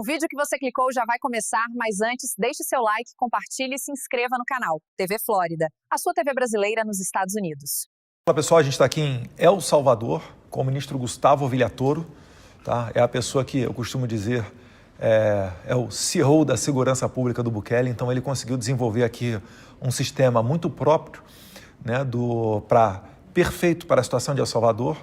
O vídeo que você clicou já vai começar, mas antes, deixe seu like, compartilhe e se inscreva no canal TV Flórida, a sua TV brasileira nos Estados Unidos. Olá pessoal, a gente está aqui em El Salvador com o ministro Gustavo Villatoro, tá? É a pessoa que eu costumo dizer é o CEO da segurança pública do Bukele, então ele conseguiu desenvolver aqui um sistema muito próprio, né, perfeito para a situação de El Salvador,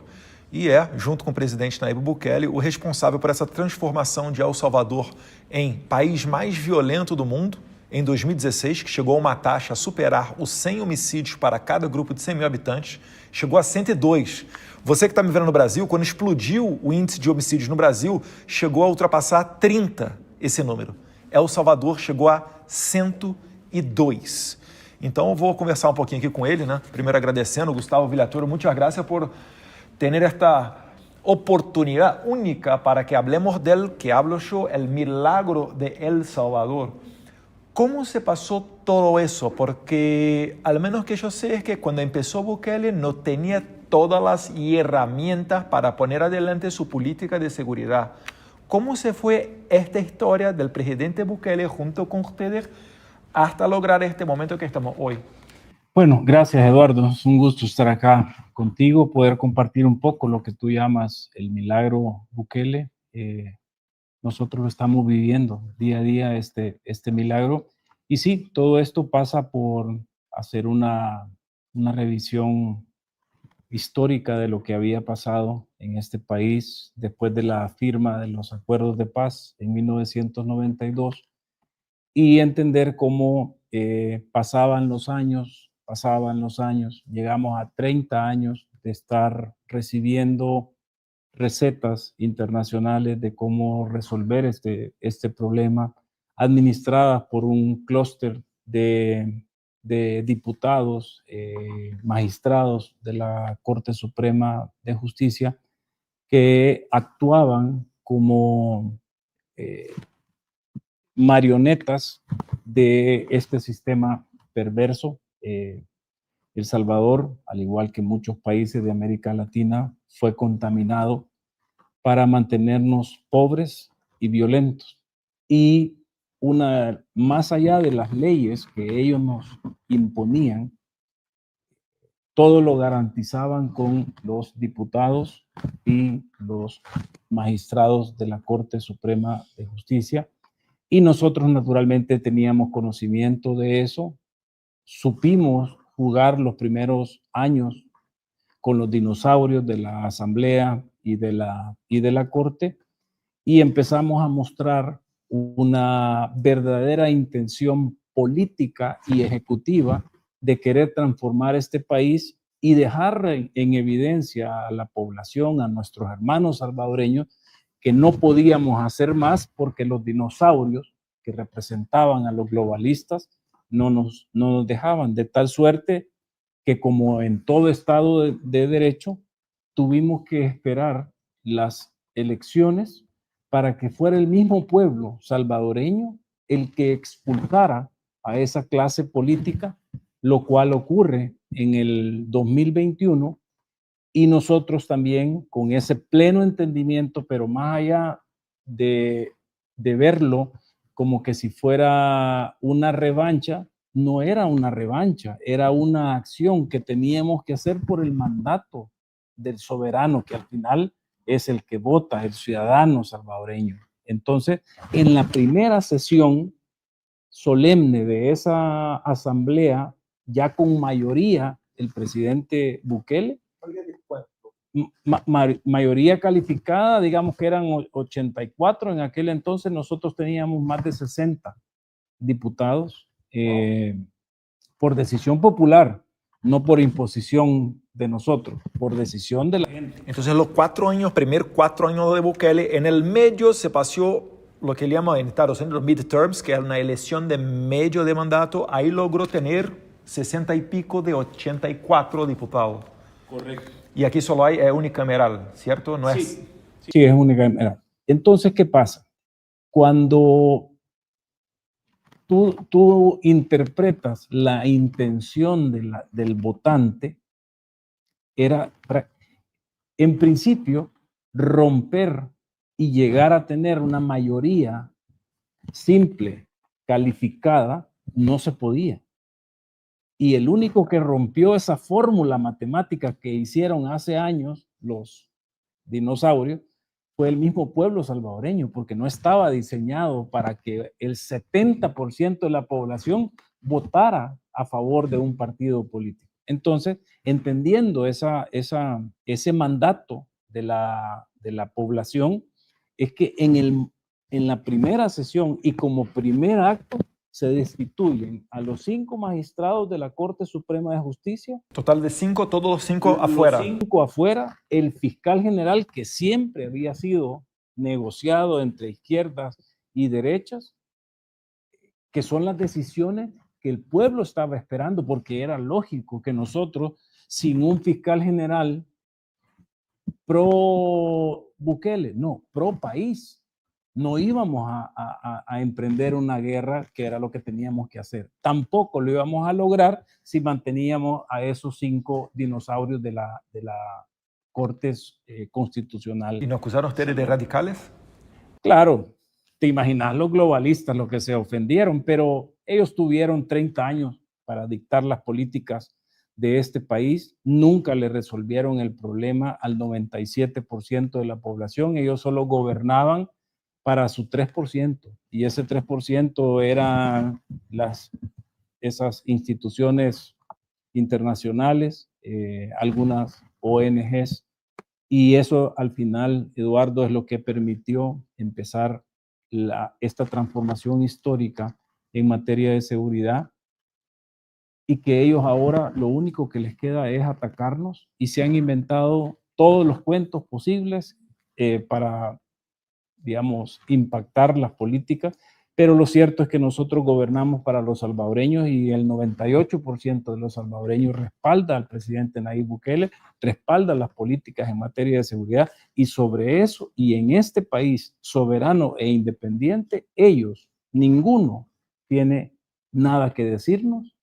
e junto com o presidente Nayib Bukele, o responsável por essa transformação de El Salvador em país mais violento do mundo, em 2016, que chegou a uma taxa a superar os 100 homicídios para cada grupo de 100 mil habitantes, chegou a 102. Você que está me vendo no Brasil, quando explodiu o índice de homicídios no Brasil, chegou a ultrapassar 30 esse número. El Salvador chegou a 102. Então eu vou conversar um pouquinho aqui com ele, né? Primeiro agradecendo, Gustavo Villatoro, muchas gracias por tener esta oportunidad única para que hablemos del que hablo yo, el milagro de El Salvador. ¿Cómo se pasó todo eso? Porque al menos que yo sé es que cuando empezó Bukele no tenía todas las herramientas para poner adelante su política de seguridad. ¿Cómo se fue esta historia del presidente Bukele junto con ustedes hasta lograr este momento que estamos hoy? Bueno, gracias Eduardo, es un gusto estar acá contigo, poder compartir un poco lo que tú llamas el milagro Bukele. Nosotros estamos viviendo día a día este milagro y sí, todo esto pasa por hacer una revisión histórica de lo que había pasado en este país después de la firma de los acuerdos de paz en 1992 y entender cómo pasaban los años, llegamos a 30 años de estar recibiendo recetas internacionales de cómo resolver este problema, administradas por un clúster de diputados, magistrados de la Corte Suprema de Justicia, que actuaban como marionetas de este sistema perverso. El Salvador, al igual que muchos países de América Latina, fue contaminado para mantenernos pobres y violentos. Y más allá de las leyes que ellos nos imponían, todo lo garantizaban con los diputados y los magistrados de la Corte Suprema de Justicia. Y nosotros naturalmente teníamos conocimiento de eso, supimos jugar los primeros años con los dinosaurios de la Asamblea y de la Corte y empezamos a mostrar una verdadera intención política y ejecutiva de querer transformar este país y dejar en evidencia a la población, a nuestros hermanos salvadoreños, que no podíamos hacer más porque los dinosaurios que representaban a los globalistas no nos dejaban, de tal suerte que, como en todo Estado de Derecho, tuvimos que esperar las elecciones para que fuera el mismo pueblo salvadoreño el que expulsara a esa clase política, lo cual ocurre en el 2021, y nosotros también con ese pleno entendimiento, pero más allá de verlo como que si fuera una revancha, no era una revancha, era una acción que teníamos que hacer por el mandato del soberano, que al final es el que vota, el ciudadano salvadoreño. Entonces, en la primera sesión solemne de esa asamblea, ya con mayoría, el presidente Bukele, mayoría calificada, digamos que eran 84, en aquel entonces nosotros teníamos más de 60 diputados, por decisión popular, no por imposición de nosotros, por decisión de la gente. Entonces los primeros 4 años de Bukele, en el medio se pasó lo que llaman en Estados Unidos midterms, que es una elección de medio de mandato, ahí logró tener 60 y pico de 84 diputados. Correcto. Y aquí solo hay unicameral, ¿cierto? No es... Sí, es unicameral. Entonces, ¿qué pasa? Cuando tú interpretas la intención del votante, era, en principio, romper y llegar a tener una mayoría simple, calificada, no se podía. Y el único que rompió esa fórmula matemática que hicieron hace años los dinosaurios fue el mismo pueblo salvadoreño, porque no estaba diseñado para que el 70% de la población votara a favor de un partido político. Entonces, entendiendo ese mandato de la población, es que en la primera sesión y como primer acto se destituyen a los 5 magistrados de la Corte Suprema de Justicia. Total de 5, todos los 5 afuera. 5 afuera, el fiscal general que siempre había sido negociado entre izquierdas y derechas, que son las decisiones que el pueblo estaba esperando, porque era lógico que nosotros, sin un fiscal general pro Bukele, no, pro país, no íbamos a emprender una guerra, que era lo que teníamos que hacer. Tampoco lo íbamos a lograr si manteníamos a esos 5 dinosaurios de la Corte Constitucional. ¿Y nos acusaron ustedes de radicales? Claro, te imaginas los globalistas, los que se ofendieron, pero ellos tuvieron 30 años para dictar las políticas de este país. Nunca le resolvieron el problema al 97% de la población. Ellos solo gobernaban para su 3%, y ese 3% eran esas instituciones internacionales, algunas ONGs, y eso al final, Eduardo, es lo que permitió empezar esta transformación histórica en materia de seguridad, y que ellos ahora lo único que les queda es atacarnos, y se han inventado todos los cuentos posibles para, digamos, impactar las políticas, pero lo cierto es que nosotros gobernamos para los salvadoreños, y el 98% de los salvadoreños respalda al presidente Nayib Bukele, respalda las políticas en materia de seguridad, y sobre eso, y en este país soberano e independiente, ellos, ninguno tiene nada que decirnos,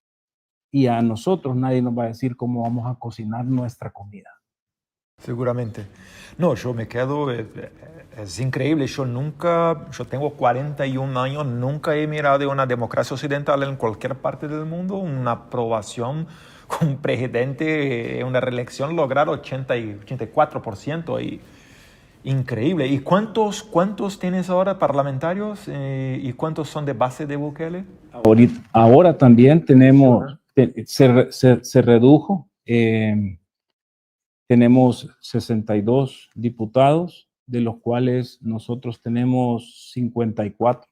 y a nosotros nadie nos va a decir cómo vamos a cocinar nuestra comida. Seguramente. No, yo me quedo, es increíble, yo tengo 41 años, nunca he mirado una democracia occidental en cualquier parte del mundo, una aprobación con un presidente en una reelección lograr 80 y 84%, y increíble. ¿Y cuántos tienes ahora parlamentarios y cuántos son de base de Bukele? Ahora también tenemos, se redujo, tenemos 62 diputados, de los cuales nosotros tenemos 54.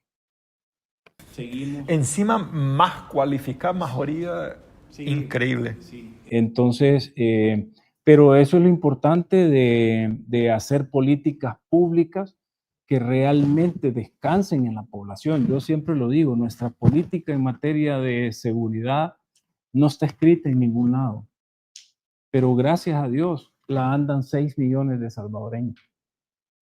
Seguimos. Encima más cualificada, mayoría, sí, increíble. Sí. Entonces, pero eso es lo importante de hacer políticas públicas que realmente descansen en la población. Yo siempre lo digo, nuestra política en materia de seguridad no está escrita en ningún lado, pero gracias a Dios la andan 6 millones de salvadoreños.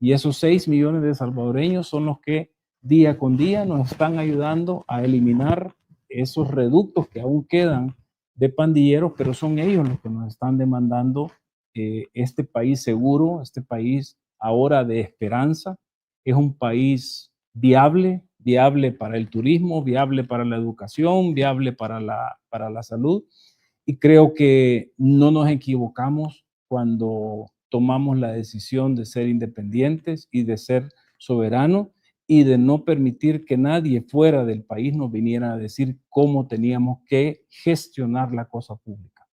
Y esos 6 millones de salvadoreños son los que día con día nos están ayudando a eliminar esos reductos que aún quedan de pandilleros, pero son ellos los que nos están demandando este país seguro, este país ahora de esperanza. Es un país viable para el turismo, viable para la educación, viable para la salud. Y creo que no nos equivocamos cuando tomamos la decisión de ser independientes y de ser soberanos, y de no permitir que nadie fuera del país nos viniera a decir cómo teníamos que gestionar la cosa pública.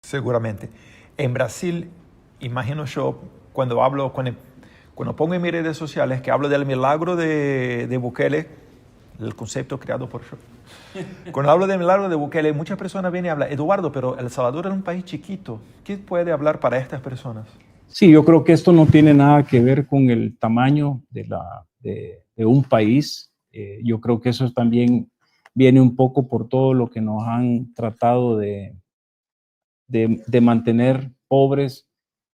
Seguramente. En Brasil, imagino yo, cuando pongo en mis redes sociales que hablo del milagro de Bukele, el concepto creado por yo. Cuando hablo del milagro de Bukele, muchas personas vienen y hablan, Eduardo, pero El Salvador es un país chiquito. ¿Qué puede hablar para estas personas? Sí, yo creo que esto no tiene nada que ver con el tamaño de un país. Yo creo que eso también viene un poco por todo lo que nos han tratado de mantener pobres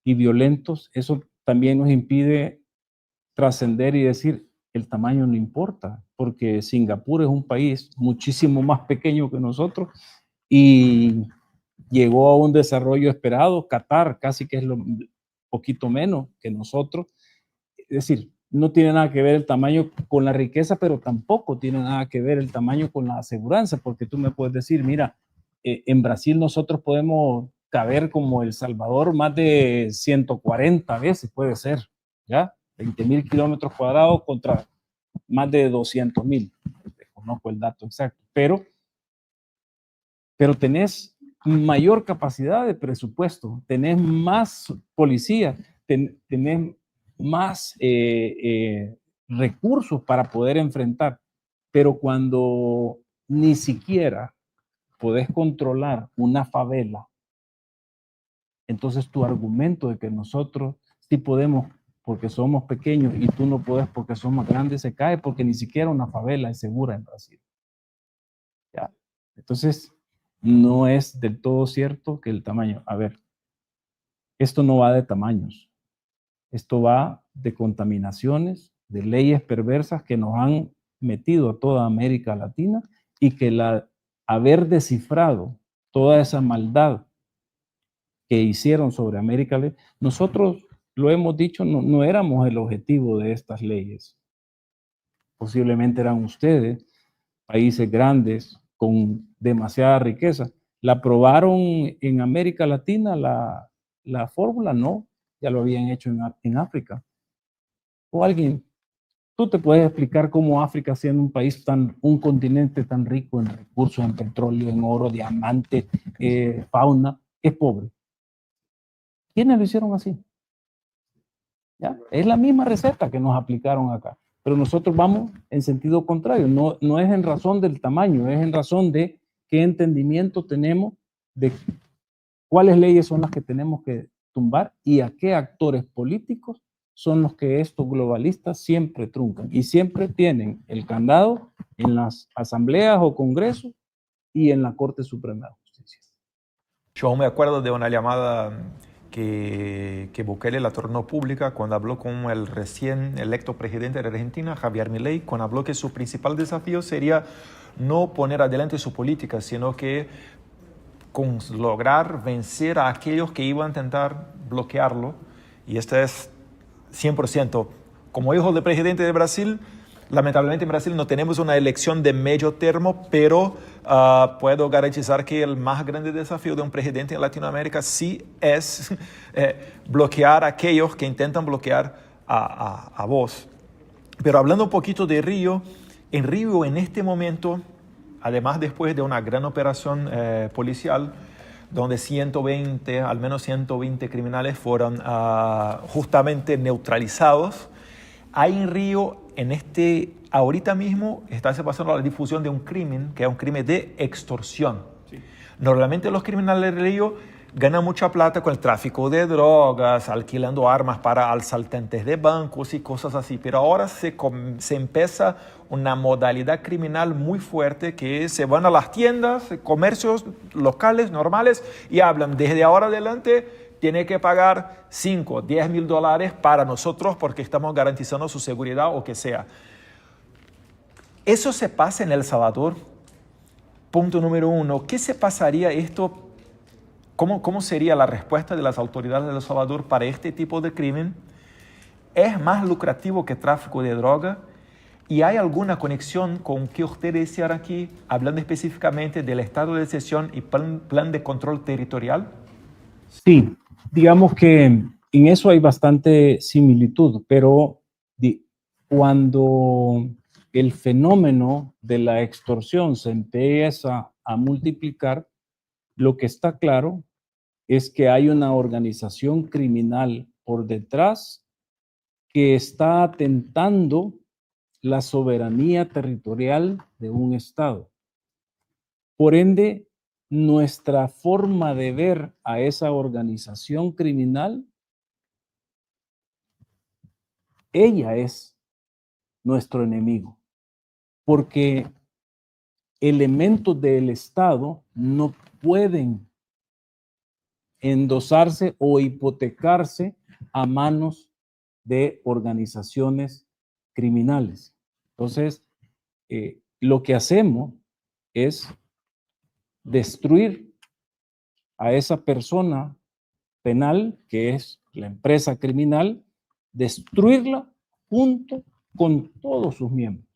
y violentos. Eso también nos impide trascender y decir, el tamaño no importa, porque Singapur es un país muchísimo más pequeño que nosotros y llegó a un desarrollo esperado. Qatar casi que es lo poquito menos que nosotros. Es decir, no tiene nada que ver el tamaño con la riqueza, pero tampoco tiene nada que ver el tamaño con la aseguranza, porque tú me puedes decir, mira, en Brasil nosotros podemos caber como El Salvador más de 140 veces, puede ser, ¿ya? 20,000 kilómetros cuadrados contra más de 200,000. Desconozco el dato exacto, pero tenés mayor capacidad de presupuesto, tenés más policía, tenés más recursos para poder enfrentar, pero cuando ni siquiera podés controlar una favela, entonces tu argumento de que nosotros sí podemos porque somos pequeños y tú no podés porque somos grandes se cae, porque ni siquiera una favela es segura en Brasil. ¿Ya? Entonces, no es del todo cierto que el tamaño, a ver, esto no va de tamaños, esto va de contaminaciones, de leyes perversas que nos han metido a toda América Latina y que haber descifrado toda esa maldad que hicieron sobre América Latina, nosotros lo hemos dicho, no éramos el objetivo de estas leyes. Posiblemente eran ustedes, países grandes, con demasiada riqueza. ¿La aprobaron en América Latina la fórmula? No, ya lo habían hecho en África. O alguien, tú te puedes explicar cómo África, siendo un país un continente tan rico en recursos, en petróleo, en oro, diamante, fauna, es pobre. ¿Quiénes lo hicieron así? ¿Ya? Es la misma receta que nos aplicaron acá, pero nosotros vamos en sentido contrario, no es en razón del tamaño, es en razón de qué entendimiento tenemos de cuáles leyes son las que tenemos que tumbar y a qué actores políticos son los que estos globalistas siempre truncan y siempre tienen el candado en las asambleas o congresos y en la Corte Suprema de Justicia. Yo me acuerdo de una llamada que Bukele la tornó pública cuando habló con el recién electo presidente de Argentina, Javier Milei, cuando habló que su principal desafío sería no poner adelante su política, sino que lograr vencer a aquellos que iban a intentar bloquearlo. Y este es 100%. Como hijo del presidente de Brasil, lamentablemente en Brasil no tenemos una elección de medio termo, pero puedo garantizar que el más grande desafío de un presidente en Latinoamérica sí es bloquear a aquellos que intentan bloquear a vos. Pero hablando un poquito de Río, en Río en este momento, además después de una gran operación policial, donde al menos 120 criminales fueron justamente neutralizados, hay en Río, ahorita mismo, está pasando la difusión de un crimen, que es un crimen de extorsión. Sí. Normalmente los criminales de Río ganan mucha plata con el tráfico de drogas, alquilando armas para asaltantes de bancos y cosas así, pero ahora se empieza una modalidad criminal muy fuerte que se van a las tiendas, comercios locales, normales, y hablan, desde ahora adelante tiene que pagar 5, 10 mil dólares para nosotros porque estamos garantizando su seguridad o que sea. Eso se pasa en El Salvador. Punto número 1. ¿Qué se pasaría esto? ¿Cómo sería la respuesta de las autoridades de El Salvador para este tipo de crimen? ¿Es más lucrativo que tráfico de droga? ¿Y hay alguna conexión con que usted decía aquí, hablando específicamente del estado de excepción y plan de control territorial? Sí, digamos que en eso hay bastante similitud, pero cuando el fenómeno de la extorsión se empieza a multiplicar, lo que está claro es que hay una organización criminal por detrás que está atentando la soberanía territorial de un estado. Por ende, nuestra forma de ver a esa organización criminal, ella es nuestro enemigo, porque elementos del Estado no pueden endosarse o hipotecarse a manos de organizaciones criminales. Entonces, lo que hacemos es destruir a esa persona penal, que es la empresa criminal, destruirla junto con todos sus miembros.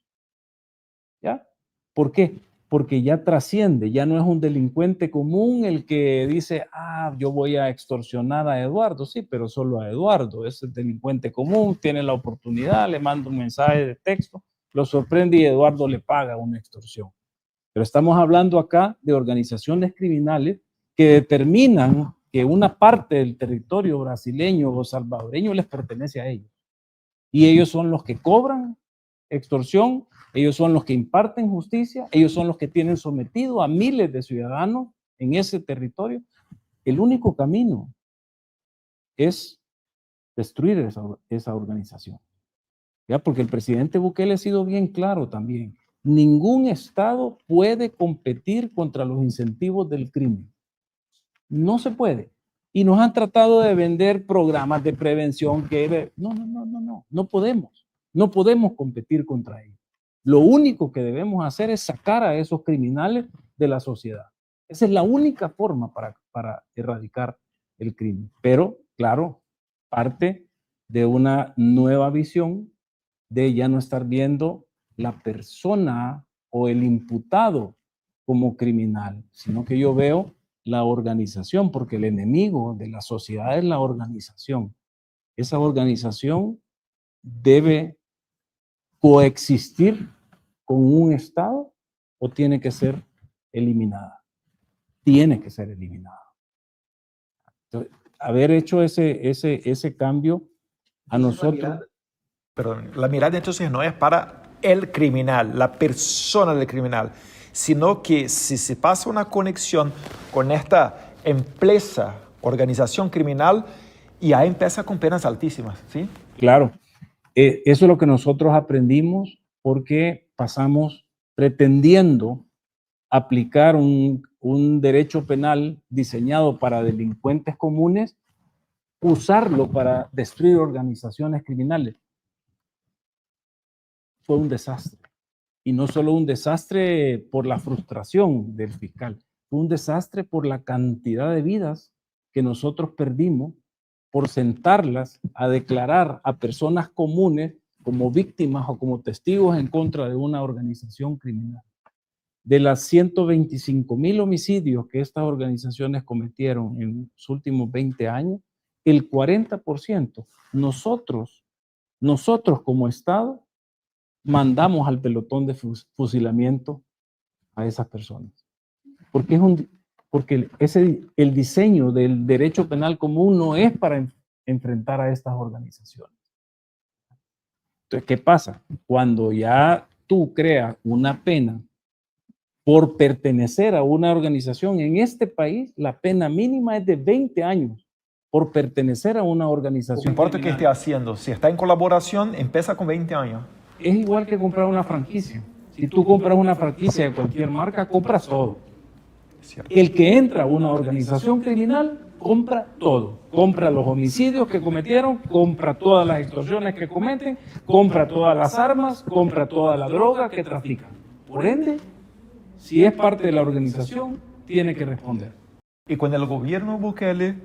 ¿Ya? ¿Por qué? Porque ya trasciende, ya no es un delincuente común el que dice, yo voy a extorsionar a Eduardo, sí, pero solo a Eduardo, es el delincuente común, tiene la oportunidad, le manda un mensaje de texto, lo sorprende y Eduardo le paga una extorsión. Pero estamos hablando acá de organizaciones criminales que determinan que una parte del territorio brasileño o salvadoreño les pertenece a ellos. Y ellos son los que cobran extorsión, ellos son los que imparten justicia, ellos son los que tienen sometido a miles de ciudadanos en ese territorio. El único camino es destruir esa organización. ¿Ya? Porque el presidente Bukele ha sido bien claro también. Ningún Estado puede competir contra los incentivos del crimen. No se puede. Y nos han tratado de vender programas de prevención que... No podemos. No podemos competir contra ellos. Lo único que debemos hacer es sacar a esos criminales de la sociedad. Esa es la única forma para erradicar el crimen. Pero, claro, parte de una nueva visión de ya no estar viendo la persona o el imputado como criminal, sino que yo veo la organización, porque el enemigo de la sociedad es la organización. Esa organización debe coexistir con un Estado o tiene que ser eliminada. Tiene que ser eliminada. Entonces, haber hecho ese cambio a nosotros... Perdón, la mirada entonces no es para el criminal, la persona del criminal, sino que si se pasa una conexión con esta empresa, organización criminal, ya empieza con penas altísimas, ¿sí? Claro, eso es lo que nosotros aprendimos porque pasamos pretendiendo aplicar un derecho penal diseñado para delincuentes comunes, usarlo para destruir organizaciones criminales. Fue un desastre. Y no solo un desastre por la frustración del fiscal, fue un desastre por la cantidad de vidas que nosotros perdimos por sentarlas a declarar a personas comunes como víctimas o como testigos en contra de una organización criminal. De las 125,000 homicidios que estas organizaciones cometieron en los últimos 20 años, el 40% nosotros como Estado mandamos al pelotón de fusilamiento a esas personas. Porque el diseño del derecho penal común no es para enfrentar a estas organizaciones. Entonces, ¿qué pasa? Cuando ya tú creas una pena por pertenecer a una organización, en este país la pena mínima es de 20 años por pertenecer a una organización. No importa qué esté haciendo, si está en colaboración, empieza con 20 años. Es igual que comprar una franquicia. Si tú compras una franquicia de cualquier marca, compras todo. El que entra a una organización criminal, compra todo. Compra los homicidios que cometieron, compra todas las extorsiones que cometen, compra todas las armas, compra toda la droga que trafican. Por ende, si es parte de la organización, tiene que responder. Y cuando el gobierno Bukele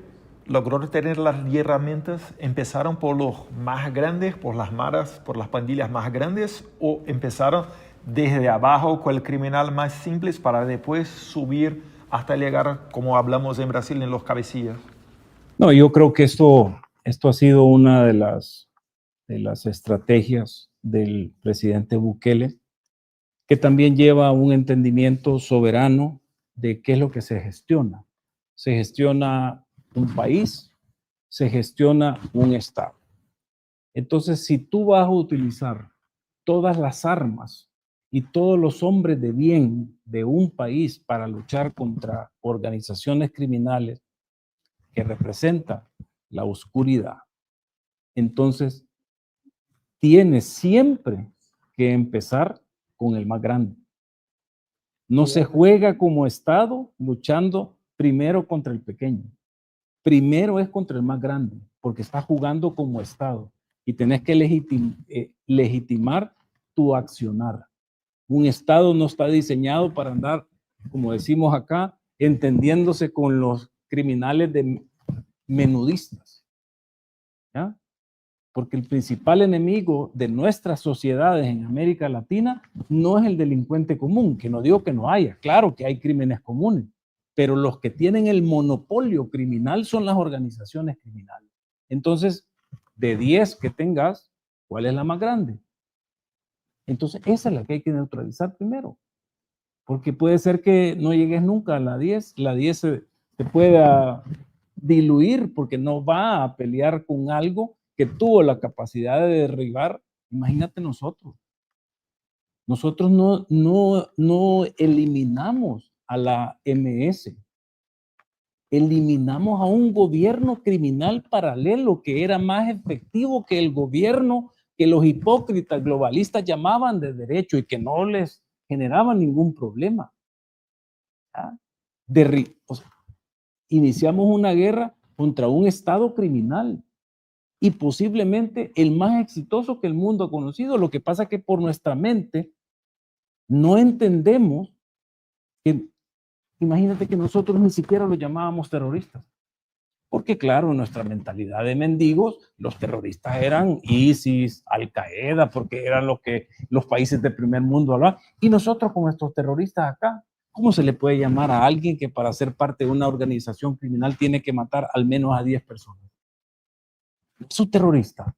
logró tener las herramientas, ¿empezaron por los más grandes, por las maras, por las pandillas más grandes, o empezaron desde abajo con el criminal más simple para después subir hasta llegar, como hablamos en Brasil, en los cabecillas? No, yo creo que esto ha sido una de las estrategias del presidente Bukele, que también lleva un entendimiento soberano de qué es lo que se gestiona. Se gestiona un país, se gestiona un Estado. Entonces, si tú vas a utilizar todas las armas y todos los hombres de bien de un país para luchar contra organizaciones criminales que representan la oscuridad, entonces tienes siempre que empezar con el más grande. No se juega como Estado luchando primero contra el pequeño. Primero es contra el más grande, porque estás jugando como Estado y tenés que legitimar tu accionar. Un Estado no está diseñado para andar, como decimos acá, entendiéndose con los criminales de menudistas. ¿Ya? porque el principal enemigo de nuestras sociedades en América Latina no es el delincuente común, que no digo que no haya, claro que hay crímenes comunes, pero los que tienen el monopolio criminal son las organizaciones criminales. Entonces, de 10 que tengas, ¿cuál es la más grande? Entonces, esa es la que hay que neutralizar primero, porque puede ser que no llegues nunca a la 10 se pueda diluir porque no va a pelear con algo que tuvo la capacidad de derribar. Imagínate nosotros. Nosotros no eliminamos a la MS. Eliminamos a un gobierno criminal paralelo que era más efectivo que el gobierno que los hipócritas globalistas llamaban de derecho y que no les generaba ningún problema. O sea, iniciamos una guerra contra un Estado criminal y posiblemente el más exitoso que el mundo ha conocido. Lo que pasa es que por nuestra mente no entendemos que, imagínate que nosotros ni siquiera los llamábamos terroristas. Porque claro, en nuestra mentalidad de mendigos, los terroristas eran ISIS, Al-Qaeda, porque eran lo que los países del primer mundo hablaban. Y nosotros con estos terroristas acá, ¿cómo se le puede llamar a alguien que para ser parte de una organización criminal tiene que matar al menos a 10 personas? Es un terrorista.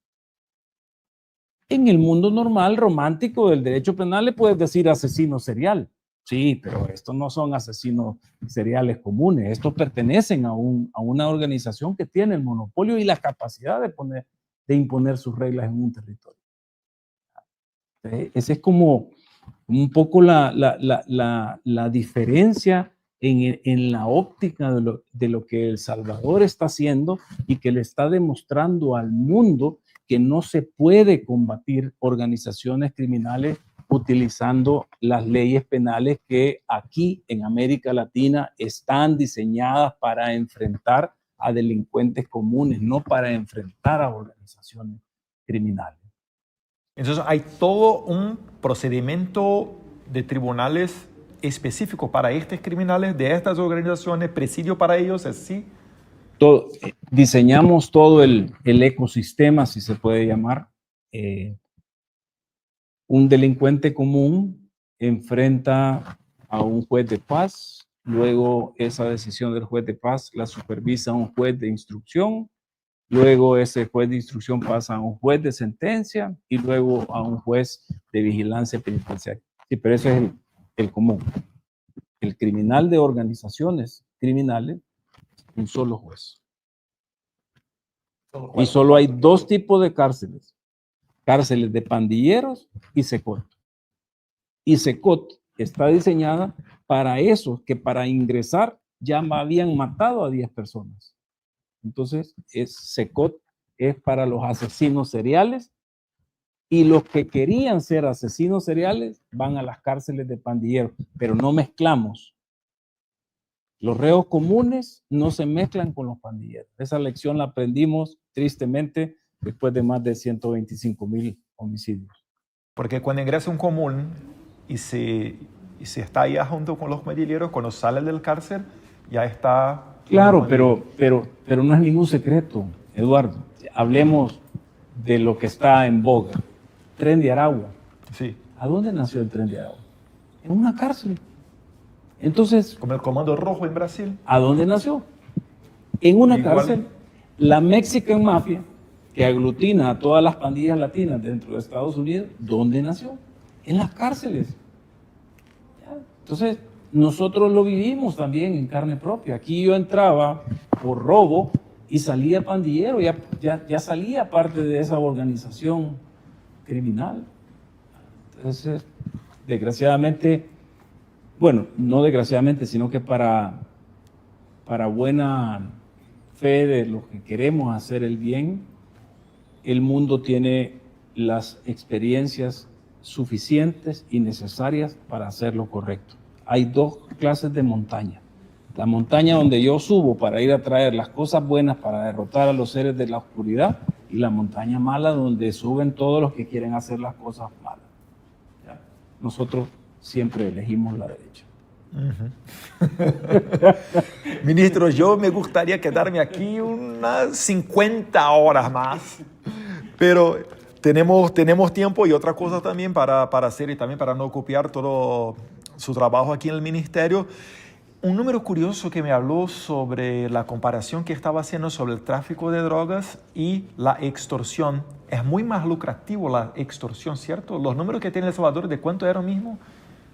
En el mundo normal, romántico del derecho penal, le puedes decir asesino serial. Sí, pero estos no son asesinos seriales comunes. Estos pertenecen a una organización que tiene el monopolio y la capacidad de imponer sus reglas en un territorio. Esa es como un poco la diferencia en la óptica de lo que El Salvador está haciendo y que le está demostrando al mundo que no se puede combatir organizaciones criminales utilizando las leyes penales que aquí en América Latina están diseñadas para enfrentar a delincuentes comunes, no para enfrentar a organizaciones criminales. Entonces hay todo un procedimiento de tribunales específico para estos criminales, de estas organizaciones, presidio para ellos, ¿así? Diseñamos todo el ecosistema, si se puede llamar. Un delincuente común enfrenta a un juez de paz, luego esa decisión del juez de paz la supervisa un juez de instrucción, luego ese juez de instrucción pasa a un juez de sentencia y luego a un juez de vigilancia penitenciaria. Sí, pero ese es el común. El criminal de organizaciones criminales, un solo juez. Y solo hay dos tipos de cárceles. Cárceles de pandilleros y SECOT. Y SECOT está diseñada para esos que para ingresar ya habían matado a 10 personas. Entonces, SECOT es para los asesinos seriales y los que querían ser asesinos seriales van a las cárceles de pandilleros, pero no mezclamos. Los reos comunes no se mezclan con los pandilleros. Esa lección la aprendimos tristemente después de más de 125,000 homicidios. Porque cuando ingresa un común y se está allá junto con los pandilleros, cuando sale del cárcel, ya está... Claro, pero no es ningún secreto, Eduardo. Hablemos de lo que está en boga. Tren de Aragua. Sí. ¿A dónde nació el Tren de Aragua? En una cárcel. Entonces... Como el Comando Rojo en Brasil. ¿A dónde nació? En una cárcel. La Mexican Mafia, que aglutina a todas las pandillas latinas dentro de Estados Unidos, ¿dónde nació? En las cárceles. Entonces, nosotros lo vivimos también en carne propia. Aquí yo entraba por robo y salía pandillero, ya salía parte de esa organización criminal. Entonces, desgraciadamente, bueno, no desgraciadamente, sino que para buena fe de los que queremos hacer el bien, el mundo tiene las experiencias suficientes y necesarias para hacer lo correcto. Hay dos clases de montaña. La montaña donde yo subo para ir a traer las cosas buenas para derrotar a los seres de la oscuridad y la montaña mala donde suben todos los que quieren hacer las cosas malas. ¿Ya? Nosotros siempre elegimos la derecha. Ministro, yo me gustaría quedarme aquí unas 50 horas más, Pero tenemos tiempo y otra cosa también para hacer y también para no copiar todo su trabajo aquí en el ministerio. Un número curioso que me habló sobre la comparación que estaba haciendo sobre el tráfico de drogas y la extorsión. Es muy más lucrativo la extorsión, ¿cierto? Los números que tiene El Salvador, ¿de cuánto era mismo?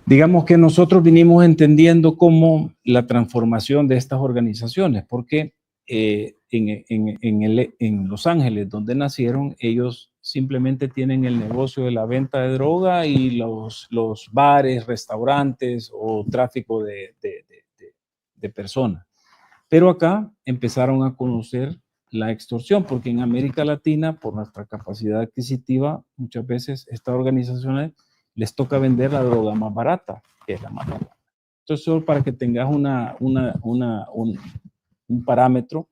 Digamos que nosotros vinimos entendiendo cómo la transformación de estas organizaciones, porque en Los Ángeles, donde nacieron, ellos simplemente tienen el negocio de la venta de droga y los bares, restaurantes o tráfico de personas. Pero acá empezaron a conocer la extorsión, porque en América Latina, por nuestra capacidad adquisitiva, muchas veces estas organizaciones les toca vender la droga más barata, que es la marihuana. Entonces, solo para que tengas un parámetro,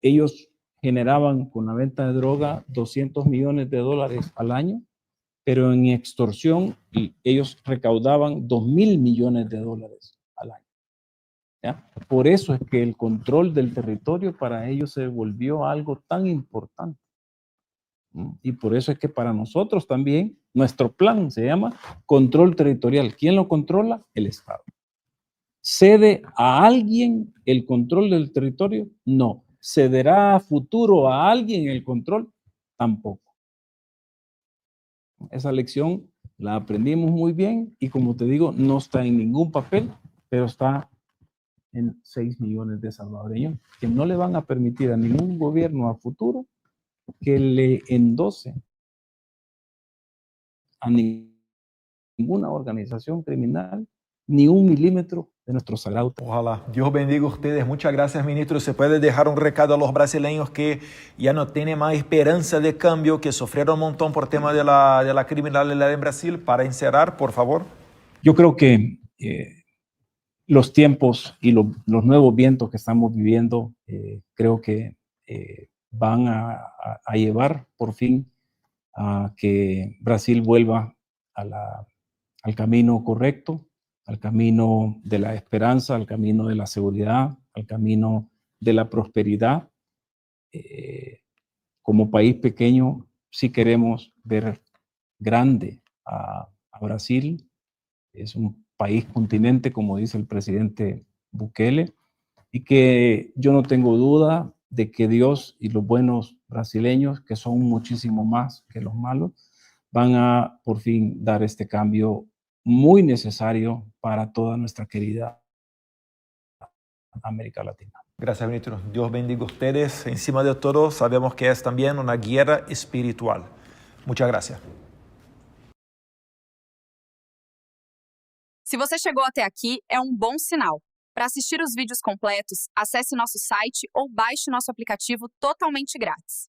ellos generaban con la venta de droga $200 millones al año, pero en extorsión ellos recaudaban $2,000 millones al año. ¿Ya? Por eso es que el control del territorio para ellos se volvió algo tan importante. Y por eso es que para nosotros también, nuestro plan se llama control territorial. ¿Quién lo controla? El Estado. ¿Cede a alguien el control del territorio? No. ¿Cederá a futuro a alguien el control? Tampoco. Esa lección la aprendimos muy bien y, como te digo, no está en ningún papel, pero está en 6 millones de salvadoreños que no le van a permitir a ningún gobierno a futuro que le endose a ninguna organización criminal ni 1 milímetro de nuestro sagrado. Ojalá. Dios bendiga a ustedes. Muchas gracias, ministro. ¿Se puede dejar un recado a los brasileños que ya no tienen más esperanza de cambio, que sufrieron un montón por tema de la criminalidad en Brasil? Para encerrar, por favor. Yo creo que los tiempos y los nuevos vientos que estamos viviendo, creo que van a llevar por fin a que Brasil vuelva al camino correcto, al camino de la esperanza, al camino de la seguridad, al camino de la prosperidad. Como país pequeño, sí queremos ver grande a Brasil. Es un país continente, como dice el presidente Bukele, y que yo no tengo duda de que Dios y los buenos brasileños, que son muchísimo más que los malos, van a por fin dar este cambio muy necesario para toda nuestra querida América Latina. Gracias, ministro. Dios bendiga a ustedes. Encima de todo, sabemos que es también una guerra espiritual. Muchas gracias. Se você chegou até aqui, é um bom sinal. Para assistir os vídeos completos, acesse nosso site ou baixe nosso aplicativo totalmente grátis.